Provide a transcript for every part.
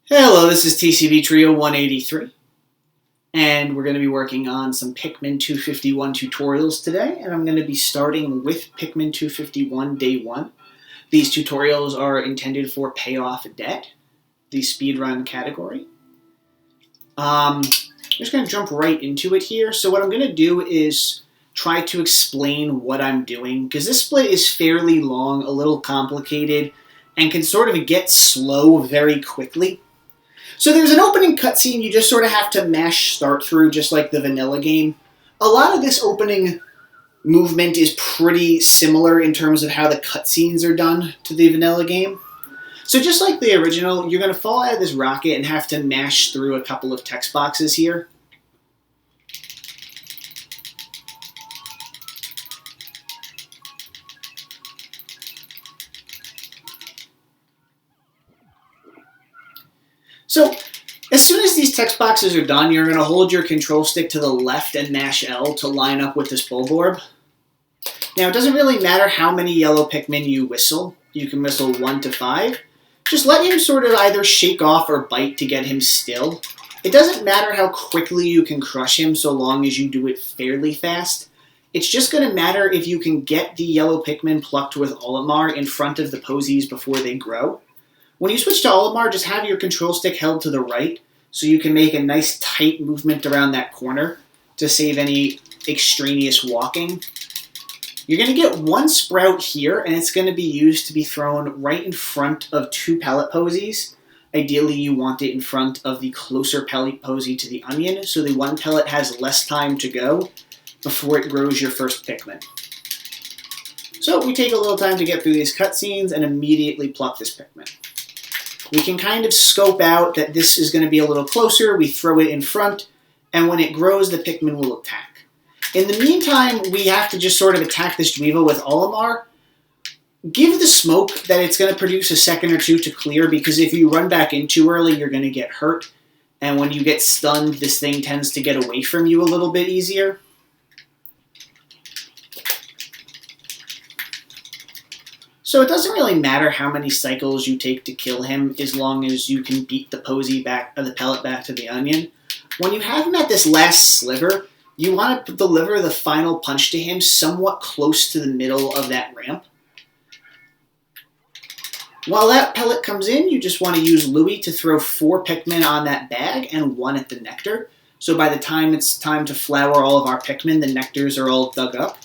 Hello, this is TCB Trio 183, and we're going to be working on some Pikmin 251 tutorials today, and I'm going to be starting with Pikmin 251 Day 1. These tutorials are intended for payoff debt, the speedrun category. I'm just going to jump right into it here. So what I'm going to do is try to explain what I'm doing, because this split is fairly long, a little complicated, and can sort of get slow very quickly. So there's an opening cutscene you just sort of have to mash start through, just like the vanilla game. A lot of this opening movement is pretty similar in terms of how the cutscenes are done to the vanilla game. So just like the original, you're going to fall out of this rocket and have to mash through a couple of text boxes here. So, as soon as these text boxes are done, you're going to hold your control stick to the left and mash L to line up with this bulborb. Now, it doesn't really matter how many yellow Pikmin you whistle. You can whistle 1 to 5. Just let him sort of either shake off or bite to get him still. It doesn't matter how quickly you can crush him so long as you do it fairly fast. It's just going to matter if you can get the yellow Pikmin plucked with Olimar in front of the posies before they grow. When you switch to Olimar, just have your control stick held to the right so you can make a nice tight movement around that corner to save any extraneous walking. You're going to get one sprout here, and it's going to be used to be thrown right in front of 2 pellet posies. Ideally, you want it in front of the closer pellet posy to the onion, so the one pellet has less time to go before it grows your first Pikmin. So we take a little time to get through these cutscenes and immediately pluck this Pikmin. We can kind of scope out that this is going to be a little closer, we throw it in front, and when it grows, the Pikmin will attack. In the meantime, we have to just sort of attack this Dweevil with Olimar. Give the smoke that it's going to produce a second or two to clear, because if you run back in too early, you're going to get hurt, and when you get stunned, this thing tends to get away from you a little bit easier. So it doesn't really matter how many cycles you take to kill him, as long as you can beat the posy back, or the pellet back to the onion. When you have him at this last sliver, you want to deliver the final punch to him somewhat close to the middle of that ramp. While that pellet comes in, you just want to use Louie to throw 4 Pikmin on that bag and 1 at the nectar. So by the time it's time to flower all of our Pikmin, the nectars are all dug up.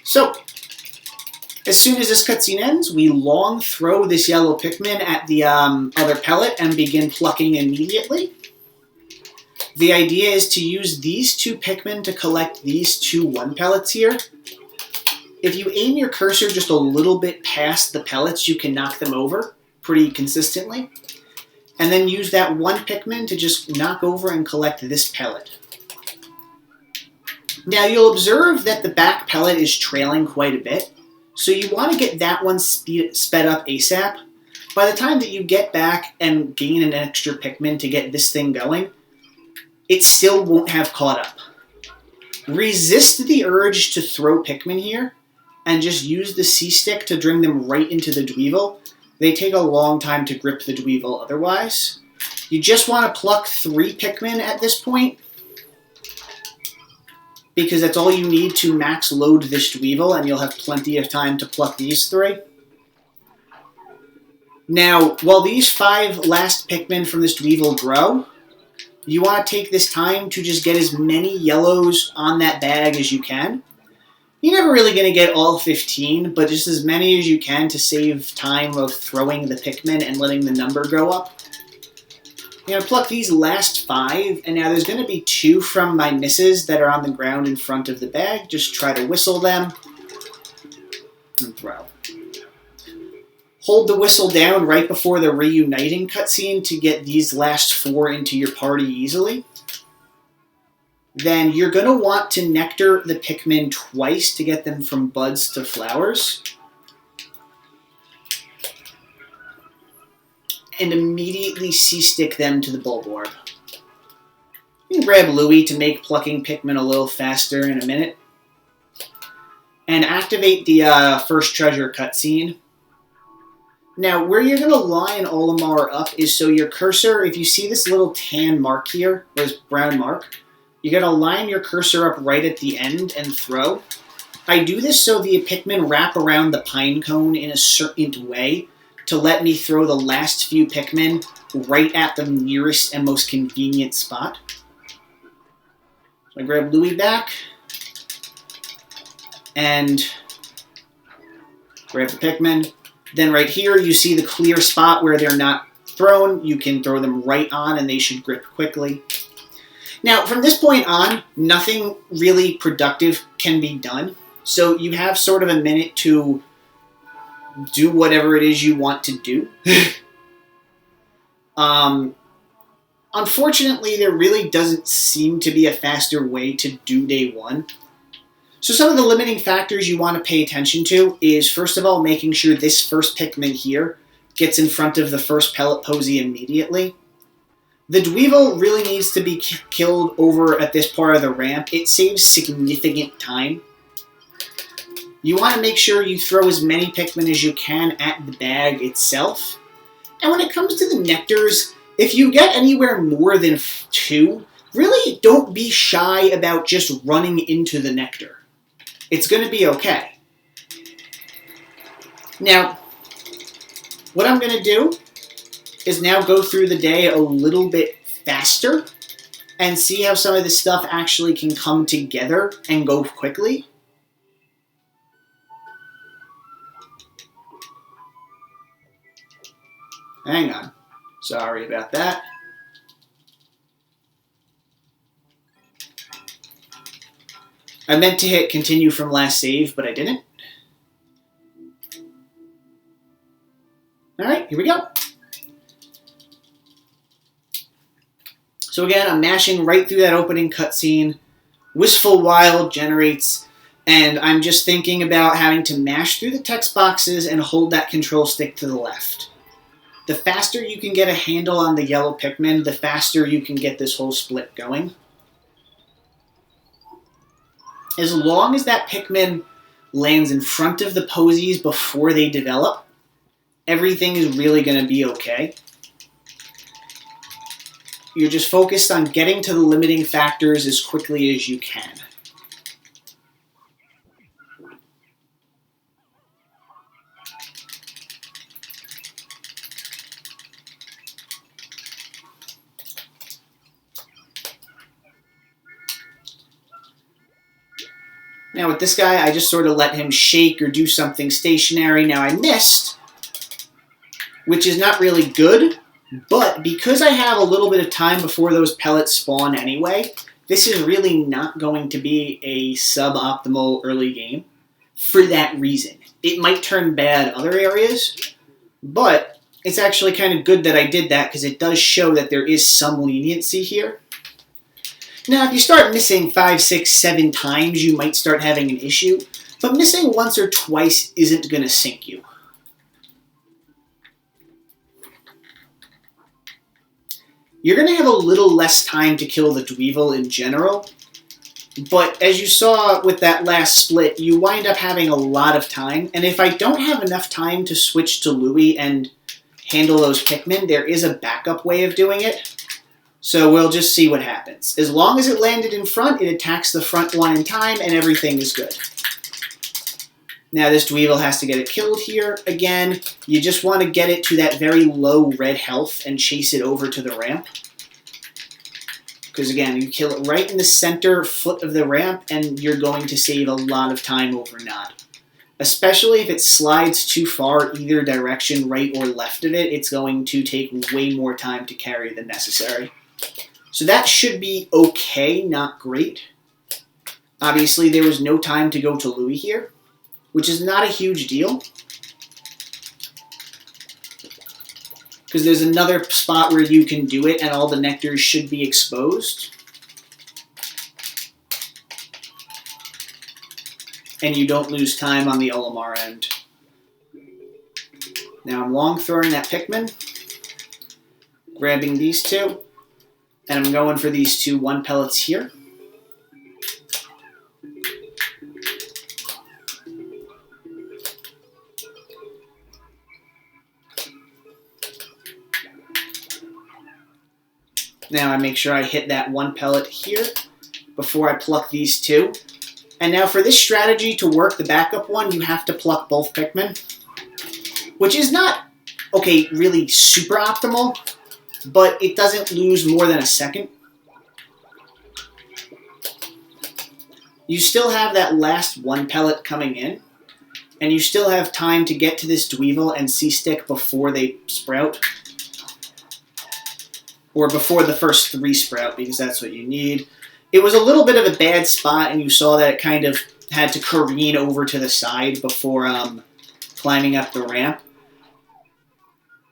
So, as soon as this cutscene ends, we long throw this yellow Pikmin at the other pellet and begin plucking immediately. The idea is to use these 2 Pikmin to collect these 2 1 pellets here. If you aim your cursor just a little bit past the pellets, you can knock them over pretty consistently. And then use that 1 Pikmin to just knock over and collect this pellet. Now you'll observe that the back pellet is trailing quite a bit, so you want to get that one sped up ASAP. By the time that you get back and gain an extra Pikmin to get this thing going, it still won't have caught up. Resist the urge to throw Pikmin here, and just use the C-stick to bring them right into the Dweevil. They take a long time to grip the Dweevil otherwise. You just want to pluck 3 Pikmin at this point, because that's all you need to max load this Dweevil, and you'll have plenty of time to pluck these 3. Now, while these 5 last Pikmin from this Dweevil grow, you want to take this time to just get as many yellows on that bag as you can. You're never really going to get all 15, but just as many as you can to save time of throwing the Pikmin and letting the number go up. I'm going to pluck these last 5, and now there's going to be 2 from my misses that are on the ground in front of the bag. Just try to whistle them and throw. Hold the whistle down right before the reuniting cutscene to get these last 4 into your party easily. Then you're going to want to nectar the Pikmin twice to get them from buds to flowers. And immediately C-stick them to the bulborb. You can grab Louie to make plucking Pikmin a little faster in a minute. And activate the first treasure cutscene. Now, where you're going to line Olimar up is so your cursor, if you see this little tan mark here, or this brown mark, you're going to line your cursor up right at the end and throw. I do this so the Pikmin wrap around the pine cone in a certain way to let me throw the last few Pikmin right at the nearest and most convenient spot. So I grab Louie back and grab the Pikmin. Then right here, you see the clear spot where they're not thrown. You can throw them right on and they should grip quickly. Now, from this point on, nothing really productive can be done. So you have sort of a minute to do whatever it is you want to do. Unfortunately, there really doesn't seem to be a faster way to do day one. So some of the limiting factors you want to pay attention to is, first of all, making sure this first Pikmin here gets in front of the first pellet posy immediately. The Dweevil really needs to be killed over at this part of the ramp. It saves significant time. You want to make sure you throw as many Pikmin as you can at the bag itself. And when it comes to the nectars, if you get anywhere more than 2, really don't be shy about just running into the nectar. It's going to be okay. Now, what I'm going to do is now go through the day a little bit faster and see how some of this stuff actually can come together and go quickly. Hang on. Sorry about that. I meant to hit continue from last save, but I didn't. Alright, here we go. So again, I'm mashing right through that opening cutscene. Wistful Wild generates, and I'm just thinking about having to mash through the text boxes and hold that control stick to the left. The faster you can get a handle on the yellow Pikmin, the faster you can get this whole split going. As long as that Pikmin lands in front of the posies before they develop, everything is really going to be okay. You're just focused on getting to the limiting factors as quickly as you can. Now with this guy, I just sort of let him shake or do something stationary. Now I missed, which is not really good, but because I have a little bit of time before those pellets spawn anyway, this is really not going to be a suboptimal early game for that reason. It might turn bad other areas, but it's actually kind of good that I did that because it does show that there is some leniency here. Now, if you start missing 5, 6, 7 times, you might start having an issue, but missing once or twice isn't going to sink you. You're going to have a little less time to kill the Dweevil in general, but as you saw with that last split, you wind up having a lot of time, and if I don't have enough time to switch to Louie and handle those Pikmin, there is a backup way of doing it. So we'll just see what happens. As long as it landed in front, it attacks the front one in time, and everything is good. Now this Dweevil has to get it killed here. Again, you just want to get it to that very low red health and chase it over to the ramp. Because again, you kill it right in the center foot of the ramp, and you're going to save a lot of time over not. Especially if it slides too far either direction, right or left of it, it's going to take way more time to carry than necessary. So that should be okay, not great. Obviously, there was no time to go to Louie here, which is not a huge deal. Because there's another spot where you can do it and all the nectars should be exposed. And you don't lose time on the Olimar end. Now I'm long throwing that Pikmin, grabbing these two. And I'm going for these 2 1 pellets here. Now I make sure I hit that 1 pellet here before I pluck these 2. And now for this strategy to work, the backup one, you have to pluck both Pikmin, which is not, okay, really super optimal, but it doesn't lose more than a second. You still have that last 1 pellet coming in, and you still have time to get to this Dweevil and C-Stick before they sprout. Or before the first 3 sprout, because that's what you need. It was a little bit of a bad spot, and you saw that it kind of had to careen over to the side before climbing up the ramp.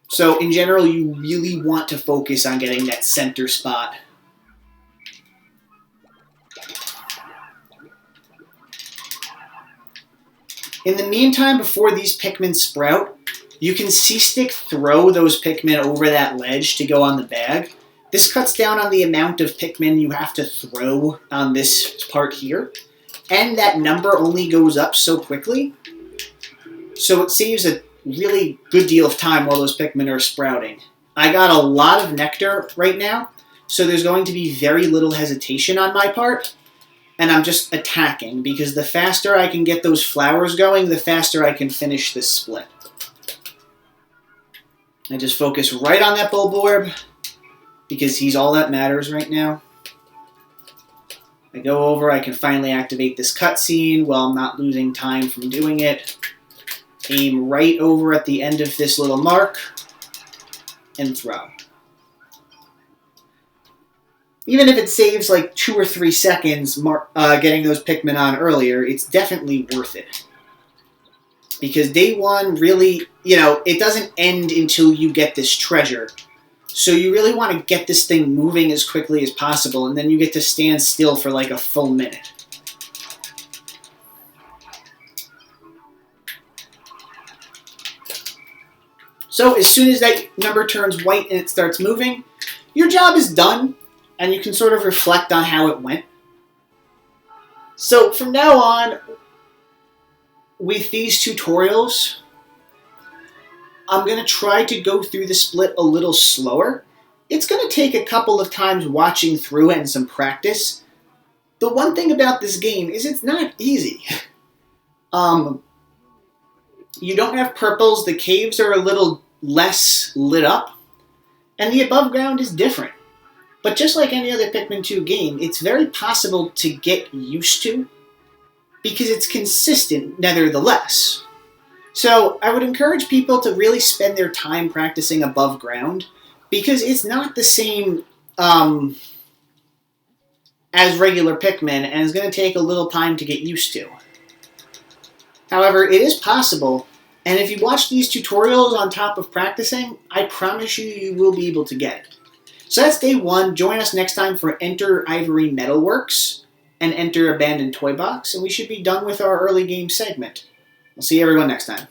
So in general, you really want to focus on getting that center spot. In the meantime, before these Pikmin sprout, you can C-Stick throw those Pikmin over that ledge to go on the bag. This cuts down on the amount of Pikmin you have to throw on this part here. And that number only goes up so quickly. So it saves a really good deal of time while those Pikmin are sprouting. I got a lot of nectar right now, so there's going to be very little hesitation on my part. And I'm just attacking, because the faster I can get those flowers going, the faster I can finish this split. I just focus right on that Bulborb, because he's all that matters right now. I go over, I can finally activate this cutscene while I'm not losing time from doing it. Aim right over at the end of this little mark, and throw. Even if it saves like 2 or 3 seconds getting those Pikmin on earlier, it's definitely worth it. Because day 1 really, it doesn't end until you get this treasure. So you really want to get this thing moving as quickly as possible, and then you get to stand still for like a full minute. So as soon as that number turns white and it starts moving, your job is done, and you can sort of reflect on how it went. So from now on, with these tutorials, I'm going to try to go through the split a little slower. It's going to take a couple of times watching through it and some practice. The one thing about this game is it's not easy. You don't have purples, the caves are a little less lit up, and the above ground is different. But just like any other Pikmin 2 game, it's very possible to get used to, because it's consistent nevertheless. So I would encourage people to really spend their time practicing above ground, because it's not the same as regular Pikmin, and it's going to take a little time to get used to. However, it is possible, and if you watch these tutorials on top of practicing, I promise you will be able to get it. So that's day 1. Join us next time for Enter Ivory Metalworks and Enter Abandoned Toy Box, and we should be done with our early game segment. We'll see everyone next time.